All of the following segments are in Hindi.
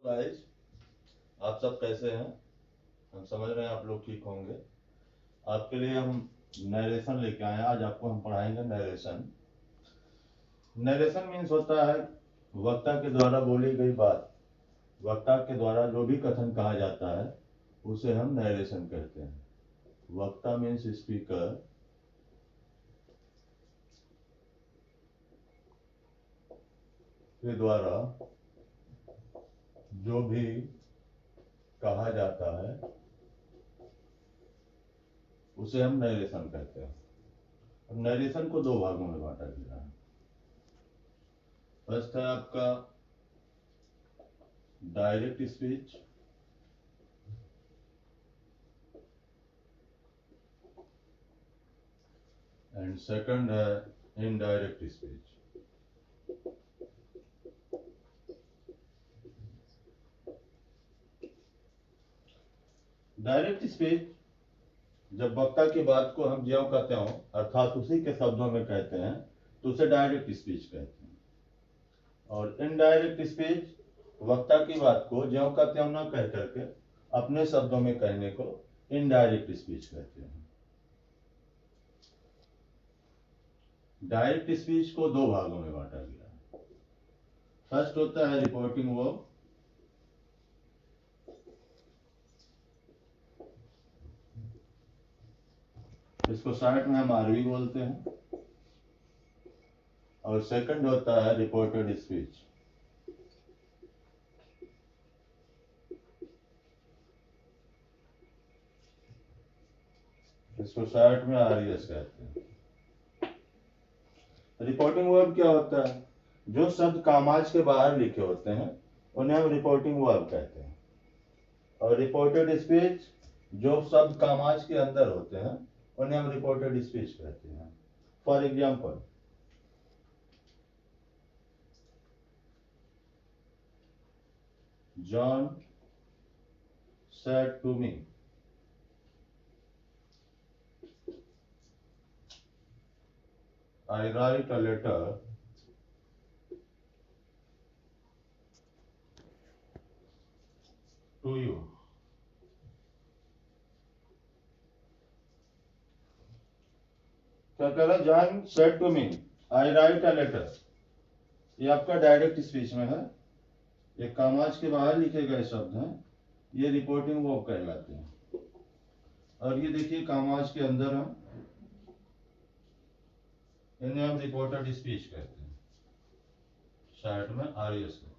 गाइस, आप सब कैसे हैं? हम समझ रहे हैं आप लोग ठीक होंगे। आपके लिए हम नरेशन लेके आए हैं। आज आपको हम पढ़ाएंगे नरेशन। नरेशन मीन्स होता है वक्ता के द्वारा बोली गई बात, वक्ता के द्वारा जो भी कथन कहा जाता है उसे हम नरेशन कहते हैं। वक्ता मीन्स स्पीकर, के द्वारा जो भी कहा जाता है उसे हम नरेशन कहते हैं। अब नरेशन को दो भागों में बांटा गया है। फर्स्ट है आपका डायरेक्ट स्पीच, एंड सेकंड है इनडायरेक्ट स्पीच। डायरेक्ट स्पीच जब वक्ता की बात को हम ज्यों का त्यों अर्थात उसी के शब्दों में कहते हैं तो उसे डायरेक्ट स्पीच कहते हैं। और इनडायरेक्ट स्पीच वक्ता की बात को ज्यों का त्यों न कह करके अपने शब्दों में कहने को इनडायरेक्ट स्पीच कहते हैं। डायरेक्ट स्पीच को दो भागों में बांटा गया है। फर्स्ट होता है रिपोर्टिंग वर्ब, इसको शॉर्ट में हम आरवी बोलते हैं। और सेकंड होता है रिपोर्टेड स्पीच, इसको शॉर्ट में आरईएस कहते हैं। रिपोर्टिंग वर्ब क्या होता है? जो शब्द कामाज के बाहर लिखे होते हैं उन्हें हम रिपोर्टिंग वर्ब कहते हैं। और रिपोर्टेड स्पीच जो शब्द कामाज के अंदर होते हैं उन्हें हम रिपोर्टेड स्पीच कहते हैं। For example, John said to me, I write a letter to you. क्या कह रहा है? John said to me I write a letter. ये आपका डायरेक्ट स्पीच में है। ये कामाज के बाहर लिखे गए शब्द हैं, ये रिपोर्टिंग वर्ब कहलाते हैं। और ये देखिए कामाज के अंदर है, इन्हें हम रिपोर्टेड स्पीच कहते हैं। शॉर्ट में आरईएस कहते हैं।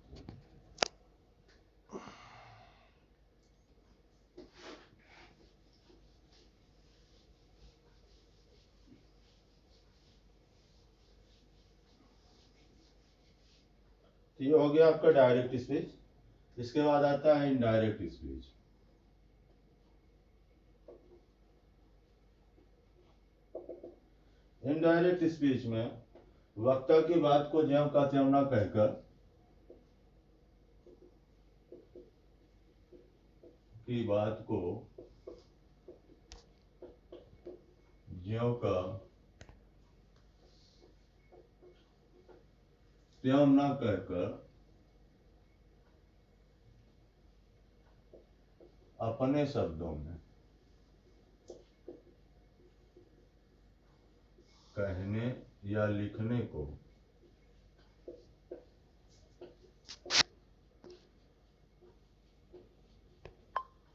तो ये हो गया आपका डायरेक्ट स्पीच। इसके बाद आता है इनडायरेक्ट स्पीच। इनडायरेक्ट स्पीच में वक्ता की बात को ज्यों का त्यों ना कहकर की बात को ज्यों का त्यों ना कहकर अपने शब्दों में कहने या लिखने को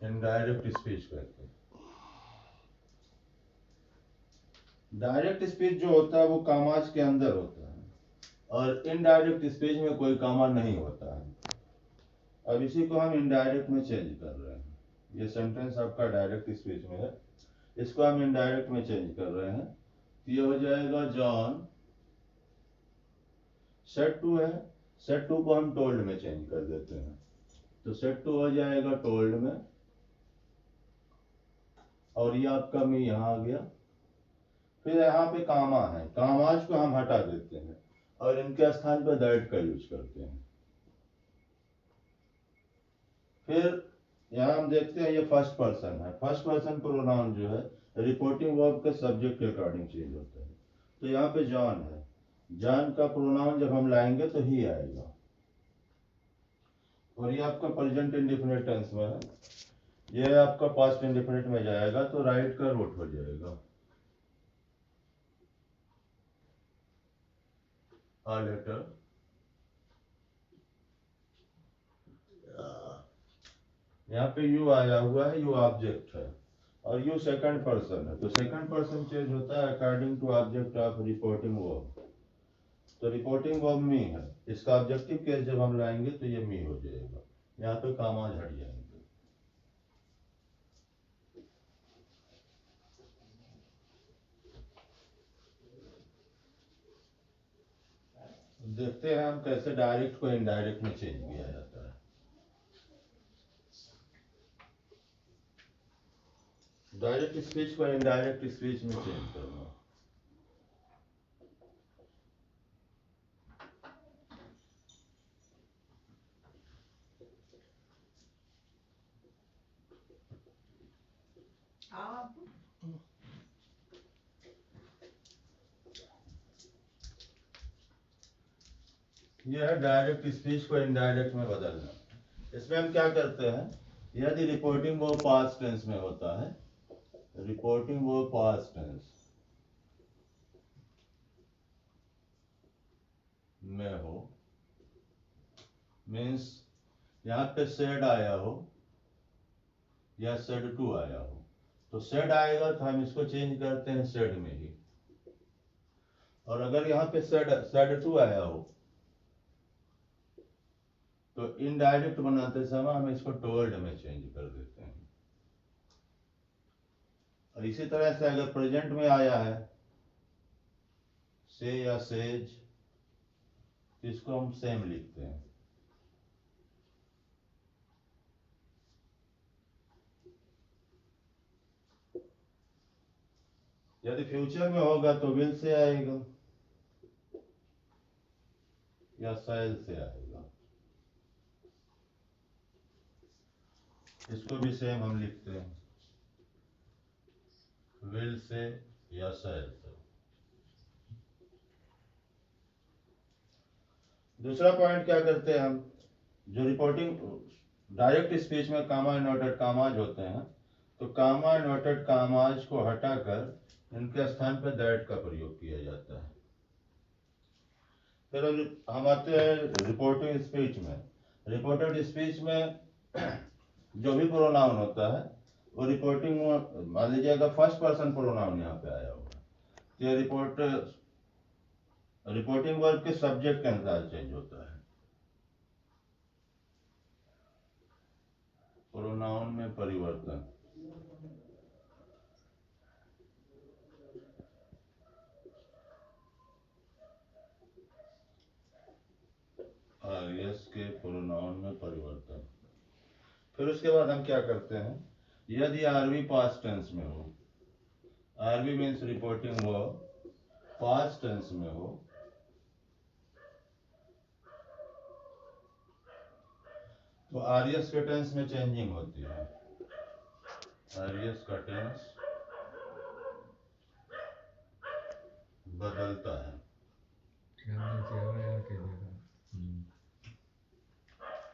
इनडायरेक्ट स्पीच कहते हैं। डायरेक्ट स्पीच जो होता है वो कामाज के अंदर होता है और इनडायरेक्ट स्पीच में कोई कामा नहीं होता है। अब इसी को हम इनडायरेक्ट में चेंज कर रहे हैं। ये सेंटेंस आपका डायरेक्ट स्पीच में है, इसको हम इनडायरेक्ट में चेंज कर रहे हैं। तो ये हो जाएगा जॉन सेड टू है, सेड टू को हम टोल्ड में चेंज कर देते हैं, तो सेड टू हो जाएगा टोल्ड में। और ये आपका में यहाँ आ गया। फिर यहाँ पे कामा है, कामाज को हम हटा देते हैं और इनके स्थान पर दैट का यूज करते हैं। फिर यहाँ हम देखते हैं ये फर्स्ट पर्सन है। फर्स्ट पर्सन प्रोनाउन जो है रिपोर्टिंग वर्ब के सब्जेक्ट के अकॉर्डिंग चेंज होता है। तो यहाँ पे जॉन है, जॉन का प्रोनाउन जब हम लाएंगे तो ही आएगा। और ये आपका प्रेजेंट इंडेफिनिट टेंस में है, ये आपका पास्ट इंडेफिनिट में जाएगा तो राइट का रूट हो जाएगा आ लेटर। यहाँ पे यू आया हुआ है, यू ऑब्जेक्ट है और यू सेकंड पर्सन है, तो सेकंड पर्सन चेंज होता है according to object of reporting verb. तो रिपोर्टिंग वर्ब मी है, इसका ऑब्जेक्टिव केस जब हम लाएंगे तो ये मी हो जाएगा, यहाँ पे कामाज हट जाएंगे। देखते हैं हम कैसे डायरेक्ट को इनडायरेक्ट में चेंज किया जाता है। डायरेक्ट स्पीच को इनडायरेक्ट स्पीच में चेंज करना। यह है डायरेक्ट स्पीच को इनडायरेक्ट में बदलना। इसमें हम क्या करते हैं, यदि रिपोर्टिंग वो पास्ट टेंस में होता है, रिपोर्टिंग वो पास्ट टेंस में हो, मीन्स यहाँ पे सेड आया हो या सेड टू आया हो, तो सेड आएगा तो हम इसको चेंज करते हैं सेड में ही, और अगर यहाँ पे सेड टू आया हो तो इनडायरेक्ट बनाते समय हम इसको टोल्ड में चेंज कर देते हैं। और इसी तरह से अगर प्रेजेंट में आया है से या सेज, तो इसको हम सेम लिखते हैं। यदि फ्यूचर में होगा तो विल से आएगा या सेल से आएगा, इसको भी सेम हम लिखते हैं विल से या सेल से। दूसरा पॉइंट क्या करते हैं हम, जो रिपोर्टिंग डायरेक्ट स्पीच में कामा नोटेड कामाज होते हैं, तो कामा नोटेड कामाज को हटाकर इनके स्थान पर दैट का प्रयोग किया जाता है। फिर हम आते हैं रिपोर्टिंग स्पीच में। रिपोर्टेड स्पीच में जो भी प्रोनाउन होता है वो रिपोर्टिंग, मान लीजिए अगर फर्स्ट पर्सन प्रोनाउन यहाँ पे आया होगा तो ये रिपोर्टिंग वर्ब के सब्जेक्ट के अनुसार चेंज होता है। प्रोनाउन में परिवर्तन, आरएस के प्रोनाउन में परिवर्तन। फिर उसके बाद हम क्या करते हैं, यदि आरवी पास्ट टेंस में हो, RV means reporting verb past tense में हो, तो आरएस के टेंस में चेंजिंग होती है। आरएस का टेंस बदलता है।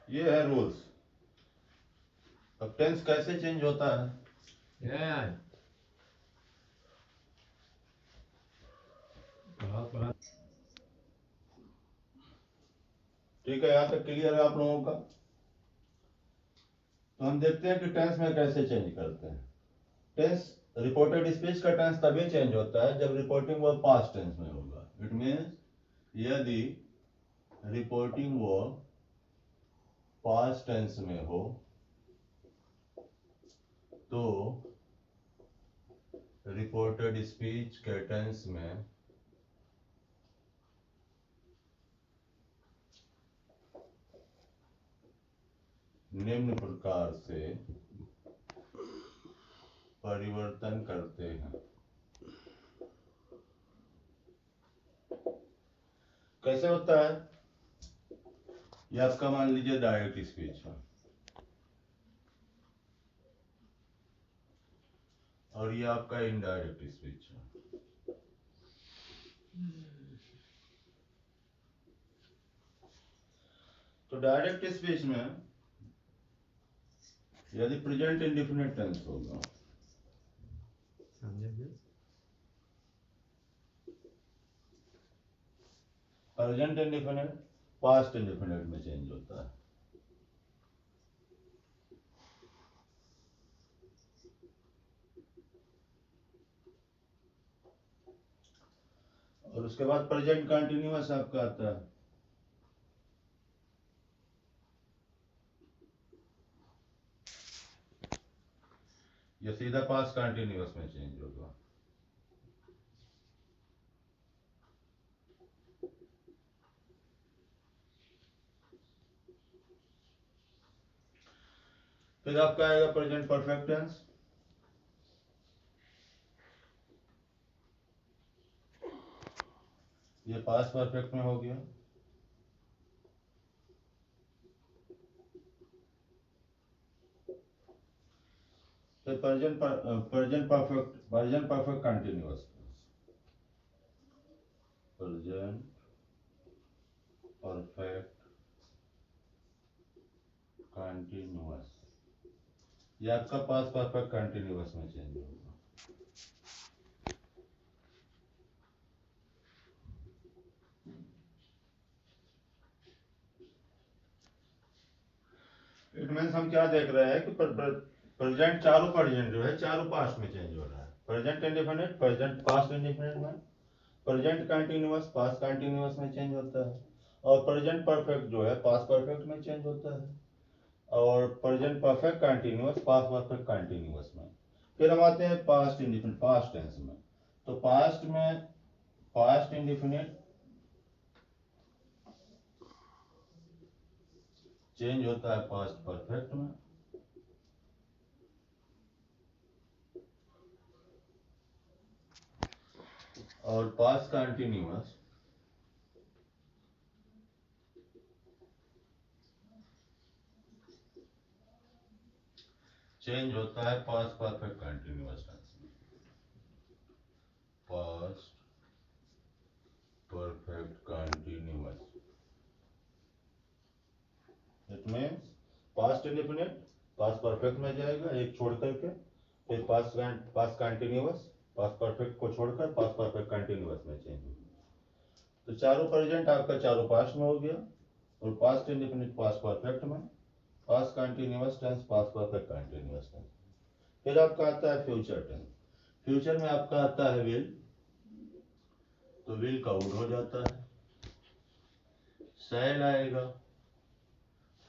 ये है रूल्स। अब टेंस कैसे चेंज होता है, ठीक है, यहाँ तक क्लियर है आप लोगों का। तो हम देखते हैं कि टेंस में कैसे चेंज करते हैं। टेंस, रिपोर्टेड स्पीच का टेंस तभी चेंज होता है जब रिपोर्टिंग वर्ब पास्ट टेंस में होगा। इट मीन्स यदि रिपोर्टिंग वर्ब पास्ट टेंस में हो तो रिपोर्टेड स्पीच के टेंस में निम्न प्रकार से परिवर्तन करते हैं। कैसे होता है, ये आपका मान लीजिए डायरेक्ट स्पीच है और ये आपका इनडायरेक्ट स्पीच है। तो डायरेक्ट स्पीच में यदि प्रेजेंट इंडेफिनिट टेंस होगा, प्रेजेंट इंडेफिनिट पास्ट इंडेफिनिट में चेंज होता है। और उसके बाद प्रेजेंट कंटिन्यूअस आपका आता है। ये सीधा पास्ट कंटिन्यूअस में चेंज होगा। फिर आपका आएगा प्रेजेंट परफेक्ट टेंस। ये पास्ट परफेक्ट में हो गया। फिर present perfect continuous, present perfect continuous, ये आपका पास्ट परफेक्ट कंटिन्यूअस में चेंज होगा। इट मीन्स हम क्या देख रहे हैं कि प्रेजेंट, चारों प्रेजेंट जो है चारों पास्ट में चेंज हो रहा है। Present indefinite present past indefinite में, प्रेजेंट कंटिन्यूअस पास्ट कंटिन्यूअस में चेंज होता है, और प्रेजेंट परफेक्ट जो है पास्ट परफेक्ट में चेंज होता है, और present perfect continuous past perfect continuous में। फिर हम आते हैं पास्ट इंडेफिनिट पास्ट टेंस में। तो पास्ट में पास्ट इंडेफिनिट चेंज होता है पास्ट परफेक्ट में, और पास्ट कंटिन्यूअस चेंज होता है पास्ट परफेक्ट कंटिन्यूअस टेंस में। Past perfect continuous, it means past indefinite past perfect में जाएगा एक छोड़ करके, फिर पास्ट कंटिन्यूअस पास्ट परफेक्ट को छोड़कर पास्ट परफेक्ट कंटिन्यूअस में चेंज होगा। तो चारों प्रेजेंट आपका चारों पास्ट में हो गया, और पास्ट इंडेफिनिट पास्ट परफेक्ट में, past continuous tense past perfect continuous tense. फिर आपका आता है फ्यूचर टेंस। फ्यूचर में आपका आता है विल, तो विल का वुड हो जाता है। शैल आएगा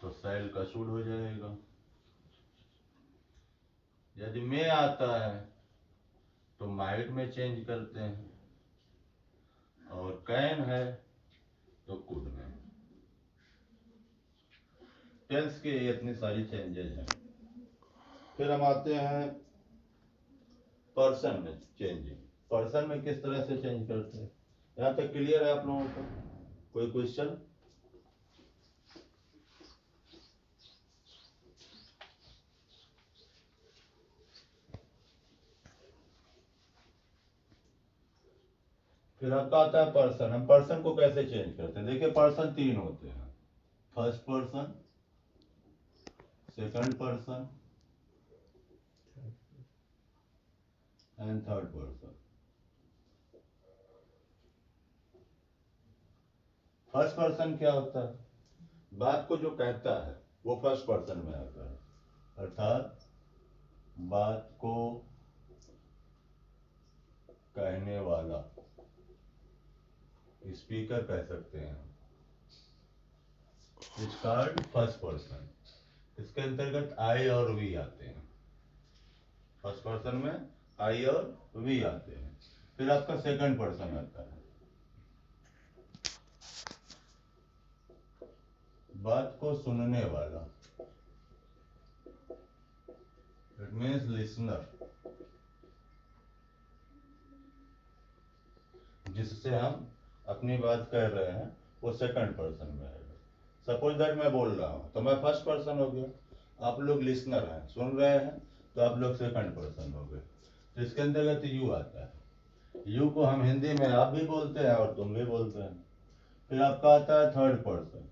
तो शैल का शुड हो जाएगा। यदि में आता है तो माइट में चेंज करते हैं, और कैन है तो कुड में। टेंस के इतनी सारी चेंजेस हैं। फिर हम आते हैं पर्सन में चेंजिंग। पर्सन में किस तरह से चेंज करते हैं, यहाँ तक क्लियर है आप लोगों को? कोई क्वेश्चन? फिर आपका आता है पर्सन। हम पर्सन को कैसे चेंज करते हैं? देखिए पर्सन तीन होते हैं, first person, second person and third person. First person क्या होता है? बात को जो कहता है वो फर्स्ट पर्सन में आता है, अर्थात बात को कहने वाला, स्पीकर कह सकते हैं, इस कार्ड फर्स्ट पर्सन। इसके अंतर्गत आई और वी आते हैं। फर्स्ट पर्सन में आई और वी आते हैं। फिर आपका सेकंड पर्सन आता है, बात को सुनने वाला, इट मीन्स लिसनर, जिससे हम अपनी बात कह रहे हैं वो सेकंड पर्सन में आएगा। सपोज दैट मैं बोल रहा हूं तो मैं फर्स्ट पर्सन हो गया, आप लोग लिसनर हैं सुन रहे हैं तो आप लोग सेकंड पर्सन हो गए। तो इसके अंतर्गत यू आता है। यू को हम हिंदी में आप भी बोलते हैं और तुम भी बोलते हैं। फिर आपका आता है थर्ड पर्सन।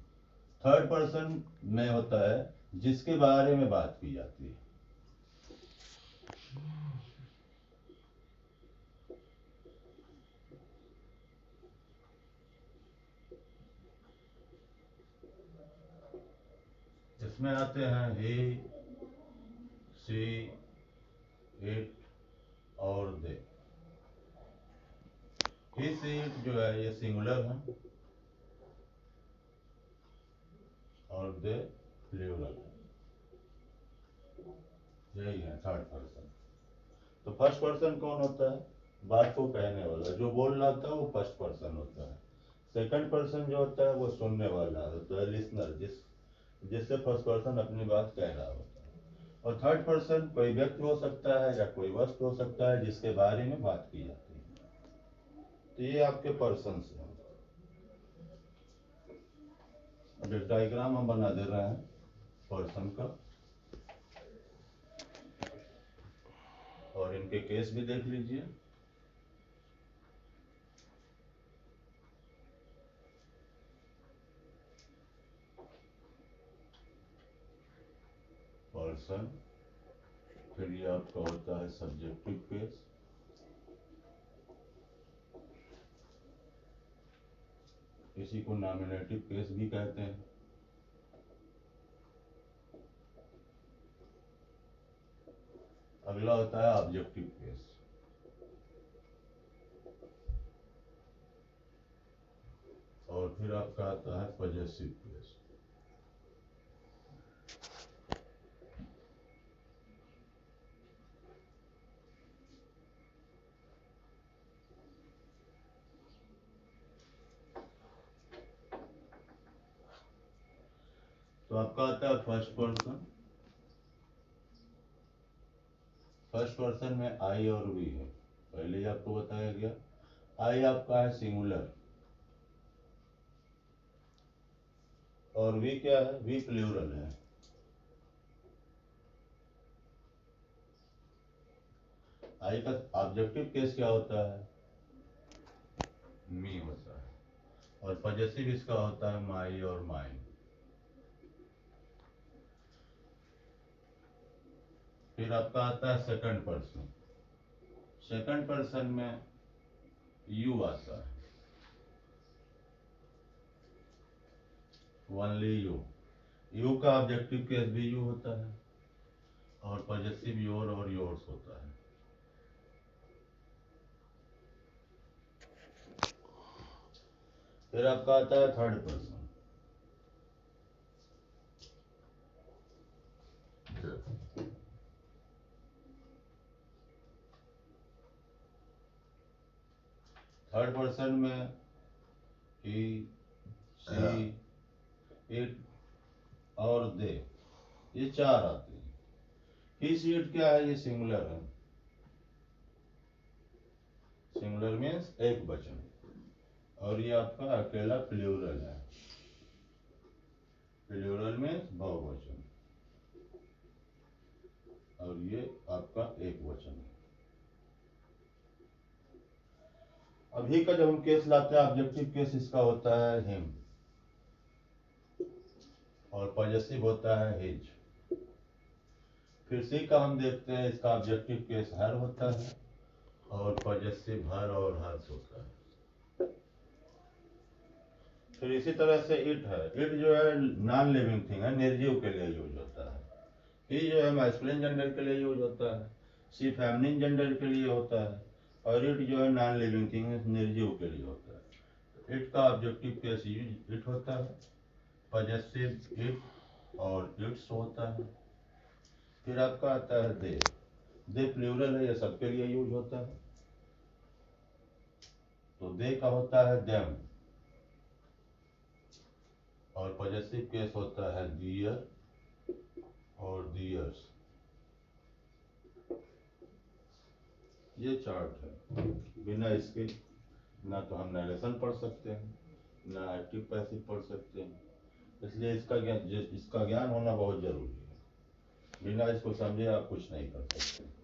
थर्ड पर्सन में होता है जिसके बारे में बात की जाती है। इसमें आते हैं ही, सी, इट और दे। ही सी इट जो है ये सिंगुलर है और दे प्लूरल है। यही है थर्ड पर्सन। तो फर्स्ट पर्सन कौन होता है? बात को कहने वाला, जो बोल रहा होता है वो फर्स्ट पर्सन होता है। सेकंड पर्सन जो होता है वो सुनने वाला होता है, लिसनर, जिससे फर्स्ट पर्सन अपनी बात कह रहा होता है। और थर्ड पर्सन कोई व्यक्ति हो सकता है या कोई वस्तु हो सकता है जिसके बारे में बात की जाती है। तो ये आपके पर्सन हैं। अब एक डायग्राम हम बना दे रहे हैं पर्सन का, और इनके केस भी देख लीजिए। पर्सन, फिर ये आपका होता है सब्जेक्टिव केस, इसी को नॉमिनेटिव केस भी कहते हैं। अगला होता है ऑब्जेक्टिव केस, और फिर आपका आता है पॉजेसिव केस। तो आपका आता है फर्स्ट पर्सन। फर्स्ट पर्सन में आई और वी है, पहले ही आपको बताया गया। आई आपका है सिंगुलर, और वी क्या है? वी प्लूरल है। आई का ऑब्जेक्टिव केस क्या होता है? मी होता है। और पॉजेसिव इसका होता है माई और माइन। फिर आपका आता है सेकंड पर्सन। सेकंड पर्सन में यू आता है, ओनली यू। यू का ऑब्जेक्टिव केस भी यू होता है, और पॉजेसिव योर और योर्स होता है। फिर आपका आता है थर्ड पर्सन। थर्ड पर्सन में ही, सी, इट और दे, ये चार आते हैं। ही सी इट क्या है? ये सिंगुलर है। सिंगुलर मीन्स एक वचन, और ये आपका अकेला प्लूरल है। प्लूरल मीन्स बहुवचन, और ये आपका एक वचन है। अभी का जब हम केस लाते हैं ऑब्जेक्टिव केस, इसका होता है हिम, और पॉजेसिव होता है हिज। फिर सी का हम देखते हैं, इसका ऑब्जेक्टिव केस हर होता है, और पॉजेसिव हर और हर्ष होता है। फिर इसी तरह से इट है। इट जो है नॉन लिविंग थिंग है, निर्जीव के लिए यूज होता है। ही जो है मैस्कुलिन जेंडर के लिए यूज होता है, सी फेमिनिन जेंडर के लिए होता है, और इट जो है नॉन लिविंग थिंग है, निर्जीव के लिए होता है। इट का ऑब्जेक्टिव केस इट होता है, पॉजेसिव इट और इट्स होता है। फिर आपका आता है दे। दे प्लूरल है, ये सबके लिए यूज होता है। तो दे का होता है देम, और पॉजेसिव केस होता है दियर और दियर्स। ये चार्ट है, बिना इसके ना तो हम नरेशन पढ़ सकते हैं, ना एक्टिव पैसिव पढ़ सकते हैं। इसलिए इसका ज्ञान होना बहुत जरूरी है। बिना इसको समझे आप कुछ नहीं कर सकते।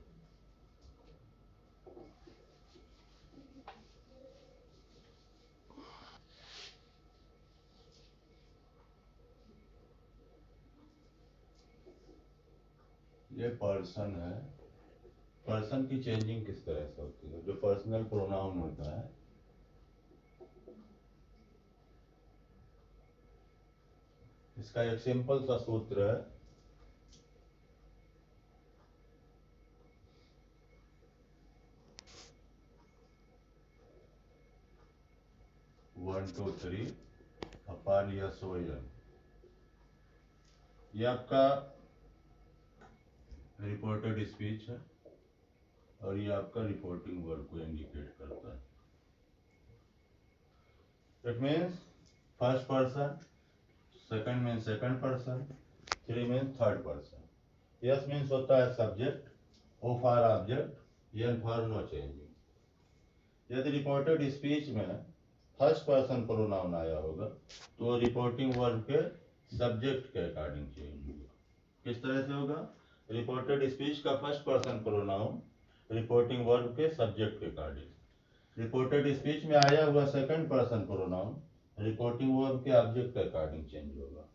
ये पर्सन है। पर्सन की चेंजिंग किस तरह से होती है? जो पर्सनल प्रोनाउन होता है, इसका एक सिंपल सा सूत्र है, one two three upon S O N. ये आपका रिपोर्टेड स्पीच है और ये आपका रिपोर्टिंग वर्ड को इंडिकेट करता है। It means first person, second means second person, three means third person. S means होता है subject, O for object, N for no changing. यदि रिपोर्टेड स्पीच में फर्स्ट पर्सन प्रोनाउन आया होगा तो रिपोर्टिंग वर्ब के सब्जेक्ट के अकॉर्डिंग चेंज होगा। किस तरह से होगा? रिपोर्टेड स्पीच का first person pronoun reporting verb के सब्जेक्ट के अकॉर्डिंग। रिपोर्टेड स्पीच में आया हुआ second person pronoun reporting verb के ऑब्जेक्ट के अकॉर्डिंग चेंज होगा।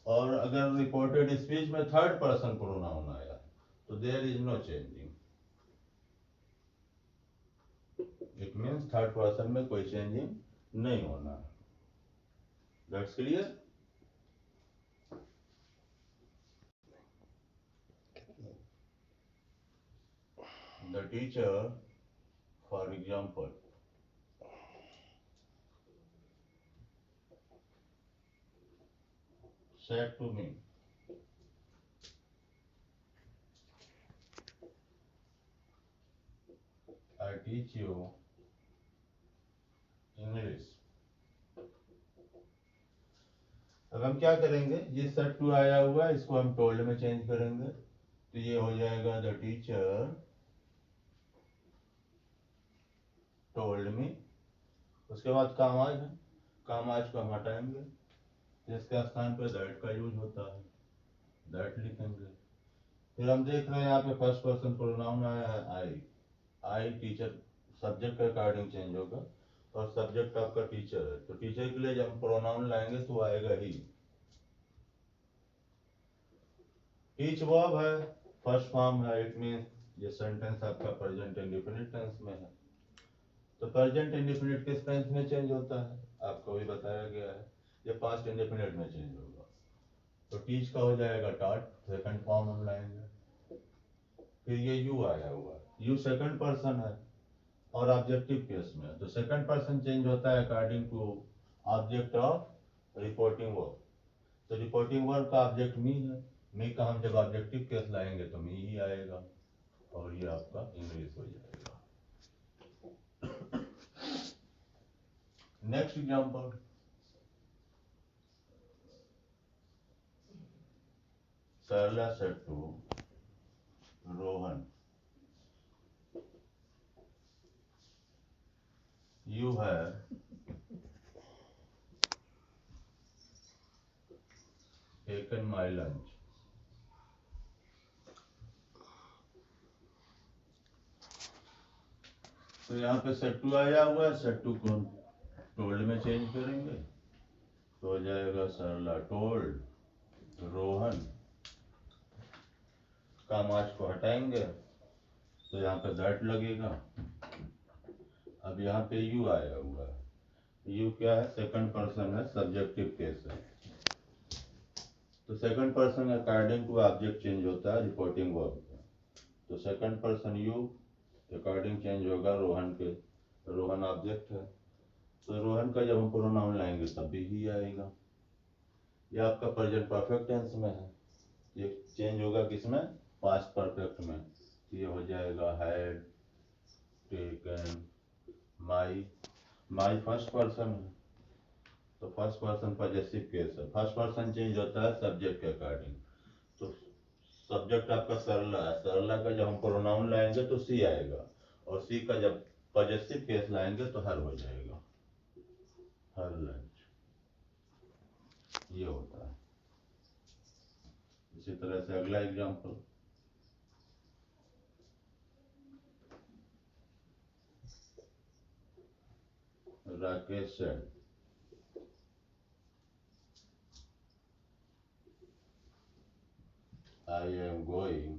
और अगर रिपोर्टेड स्पीच में थर्ड पर्सन प्रोनाउन आया तो there is no changing. It means third person में कोई चेंजिंग नहीं होना। That's clear? The teacher, for example, said to me, I teach you English। अब हम क्या करेंगे? ये सेट टू आया हुआ है, इसको हम टोल्ड में चेंज करेंगे तो ये हो जाएगा द टीचर टोल्ड मी। उसके बाद कामाज है, कामाज को हम हटाएंगे, जिसके स्थान पर दैट का यूज होता है, दैट लिखेंगे। फिर हम देख रहे हैं यहाँ पे फर्स्ट पर्सन प्रोनाउन आया है आई। आई टीचर सब्जेक्ट के अकॉर्डिंग चेंज होगा और सब्जेक्ट आपका टीचर है तो टीचर के लिए जब हम प्रोनाउन लाएंगे तो आएगा ही। टीच वर्ब है, फर्स्ट फॉर्म है, इट मींस ये सेंटेंस आपका प्रेजेंट इंडेफिनिट टेंस में है। तो प्रेजेंट इंडेफिनिट किस टेंस में चेंज होता है? आपको भी बताया गया है, ये पास्ट इंडेफिनिट में चेंज होगा। तो टीच का हो जाएगा टॉट, सेकंड फॉर्म हम लाएंगे। फिर ये यू आया हुआ, यू सेकंड पर्सन है और ऑब्जेक्टिव केस में, तो सेकंड पर्सन चेंज होता है according to object of reporting verb. तो रिपोर्टिंग वर्ब का ऑब्जेक्ट मी है, मी का हम जब ऑब्जेक्टिव केस लाएंगे तो मी ही आएगा और ये आपका इंग्लिश हो जाएगा। Next example, Sarla said to Rohan, you have taken my lunch. तो यहाँ पे सेट टू आया हुआ है, सेट टू को हम टोल्ड में चेंज करेंगे तो हो जाएगा सरला टोल्ड रोहन। कामाज को हटाएंगे तो यहाँ पे दैट लगेगा। अब यहाँ पे यू आया हुआ है, यू क्या है? सेकंड पर्सन है, सब्जेक्टिव केस है। तो second person according to object change होता है रिपोर्टिंग वर्ब का। तो second person you according change होगा रोहन के, रोहन ऑब्जेक्ट है तो रोहन का जब हम प्रोनाउन लाएंगे तब भी ही आएगा। ये आपका प्रेजेंट परफेक्ट टेंस में है, ये चेंज होगा किसमें? पास्ट परफेक्ट में। तो ये हो जाएगा had taken my. My first person है तो फर्स्ट पर्सन पॉजेसिव केस है, फर्स्ट पर्सन चेंज होता है सब्जेक्ट के अकॉर्डिंग। तो सब्जेक्ट आपका सरला है, सरला का जब हम प्रोनाउन लाएंगे तो सी आएगा और सी का जब पॉजेसिव केस लाएंगे तो हर हो जाएगा, हर लंच। ये होता है। इसी तरह से अगला example, Rakesh said I am going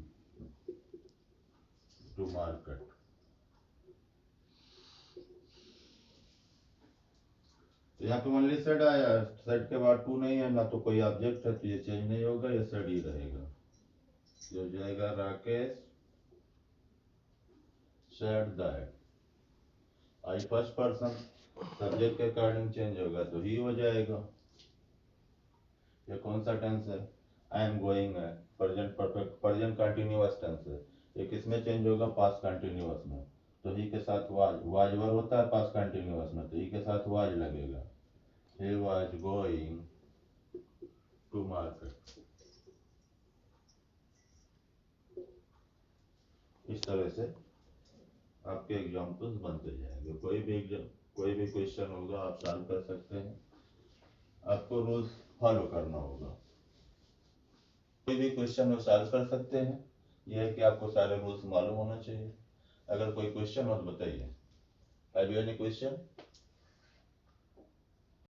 to market. तो यहाँ पे ओनली सेड आया, सेड के बाद टू नहीं है, ना तो कोई ऑब्जेक्ट है, तो ये चेंज नहीं होगा, ये सेड ही रहेगा। जो जाएगा Rakesh said that. I first person, subject के अकॉर्डिंग चेंज होगा तो ही हो जाएगा। ये कौन सा टेंस है? आई एम गोइंग है, present perfect, present continuous tense है। ये किसमें चेंज होगा? पास्ट कंटिन्यूअस में। तो ही के साथ वाज, वाज वर्ब होता है पास्ट कंटिन्यूअस में, तो ही के साथ वाज लगेगा। He was going to market. इस तरह से आपके एग्जाम्पल्स बनते जाएंगे। कोई भी क्वेश्चन होगा आप सॉल्व कर सकते हैं। आपको रूल्स फॉलो करना होगा। कोई भी क्वेश्चन हो सॉल्व कर सकते हैं। यह है कि आपको सारे रूल्स मालूम होना चाहिए। अगर कोई क्वेश्चन हो तो बताइए। Have you any question?